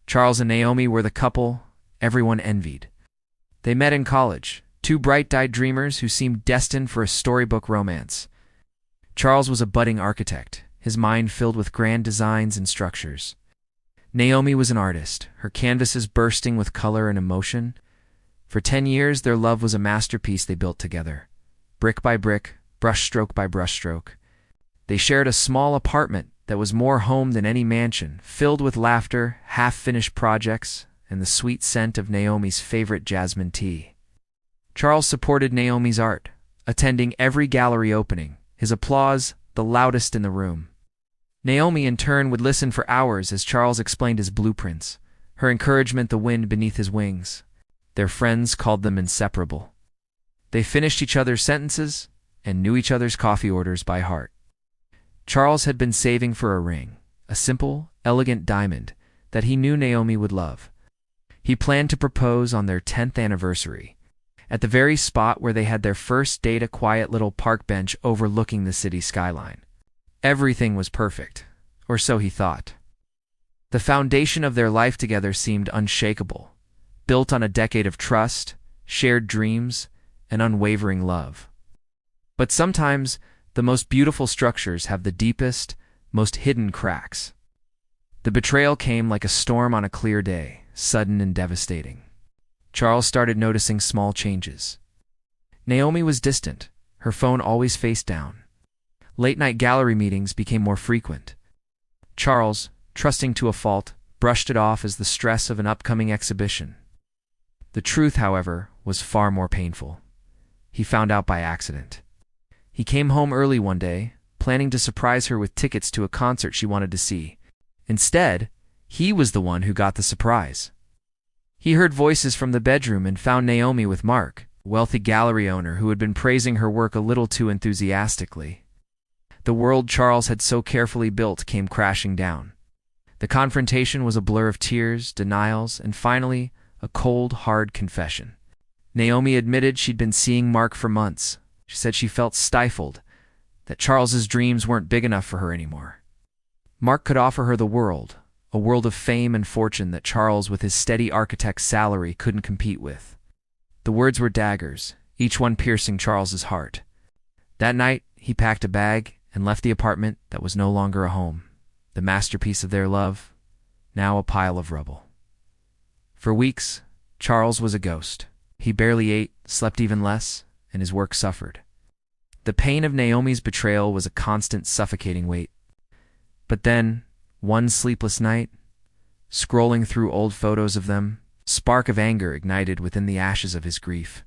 Charles and Naomi were the couple everyone envied. They met in college, two bright-eyed dreamers who seemed destined for a storybook romance. Charles was a budding architect, his mind filled with grand designs and structures. Naomi was an artist, her canvases bursting with color and emotion. For 10 years, their love was a masterpiece they built together, brick by brick, brushstroke by brushstroke. They shared a small apartment that was more home than any mansion, filled with laughter, half-finished projects, and the sweet scent of Naomi's favorite jasmine tea. Charles supported Naomi's art, attending every gallery opening, his applause the loudest in the room. Naomi, in turn, would listen for hours as Charles explained his blueprints, her encouragement the wind beneath his wings. Their friends called them inseparable. They finished each other's sentences and knew each other's coffee orders by heart. Charles had been saving for a ring, a simple, elegant diamond that he knew Naomi would love. He planned to propose on their 10th anniversary, at the very spot where they had their first date, a quiet little park bench overlooking the city skyline. Everything was perfect, or so he thought. The foundation of their life together seemed unshakable, built on a decade of trust, shared dreams, and unwavering love. But sometimes, the most beautiful structures have the deepest, most hidden cracks. The betrayal came like a storm on a clear day, sudden and devastating. Charles started noticing small changes. Naomi was distant, her phone always face down. Late-night gallery meetings became more frequent. Charles, trusting to a fault, brushed it off as the stress of an upcoming exhibition. The truth, however, was far more painful. He found out by accident. He came home early one day, planning to surprise her with tickets to a concert she wanted to see. Instead, he was the one who got the surprise. He heard voices from the bedroom and found Naomi with Mark, a wealthy gallery owner who had been praising her work a little too enthusiastically. The world Charles had so carefully built came crashing down. The confrontation was a blur of tears, denials, and finally, a cold, hard confession. Naomi admitted she'd been seeing Mark for months. She said she felt stifled, that Charles's dreams weren't big enough for her anymore. Mark could offer her the world, a world of fame and fortune that Charles, with his steady architect's salary, couldn't compete with. The words were daggers, each one piercing Charles's heart. That night, he packed a bag and left the apartment that was no longer a home, the masterpiece of their love, now a pile of rubble. For weeks, Charles was a ghost. He barely ate, slept even less, and his work suffered. The pain of Naomi's betrayal was a constant, suffocating weight. But then, one sleepless night, scrolling through old photos of them, a spark of anger ignited within the ashes of his grief.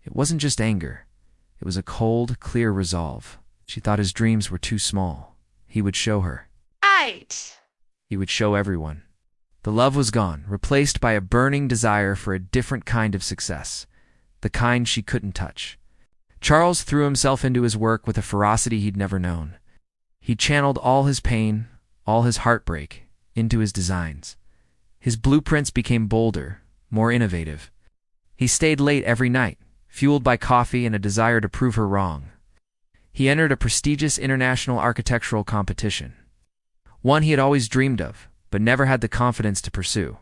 It wasn't just anger. It was a cold, clear resolve. She thought his dreams were too small. He would show her. Right. He would show everyone. The love was gone, replaced by a burning desire for a different kind of success, the kind she couldn't touch. Charles threw himself into his work with a ferocity he'd never known. He channeled all his pain, all his heartbreak, into his designs. His blueprints became bolder, more innovative. He stayed late every night, fueled by coffee and a desire to prove her wrong. He entered a prestigious international architectural competition, one he had always dreamed of, but never had the confidence to pursue.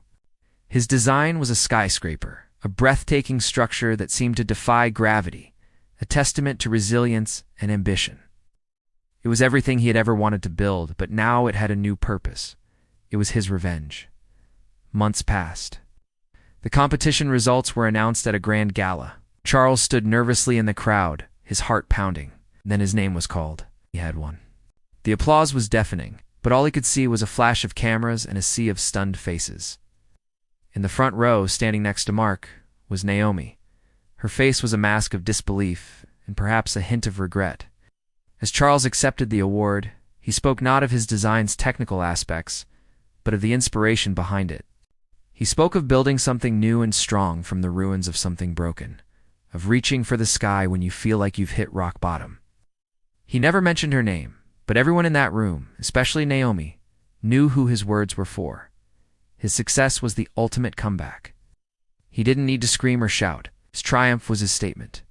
His design was a skyscraper, a breathtaking structure that seemed to defy gravity, a testament to resilience and ambition. It was everything he had ever wanted to build, but now it had a new purpose. It was his revenge. Months passed. The competition results were announced at a grand gala. Charles stood nervously in the crowd, his heart pounding. Then his name was called. He had won. The applause was deafening, but all he could see was a flash of cameras and a sea of stunned faces. In the front row, standing next to Mark, was Naomi. Her face was a mask of disbelief and perhaps a hint of regret. As Charles accepted the award, he spoke not of his design's technical aspects, but of the inspiration behind it. He spoke of building something new and strong from the ruins of something broken, of reaching for the sky when you feel like you've hit rock bottom. He never mentioned her name, but everyone in that room, especially Naomi, knew who his words were for. His success was the ultimate comeback. He didn't need to scream or shout. His triumph was his statement.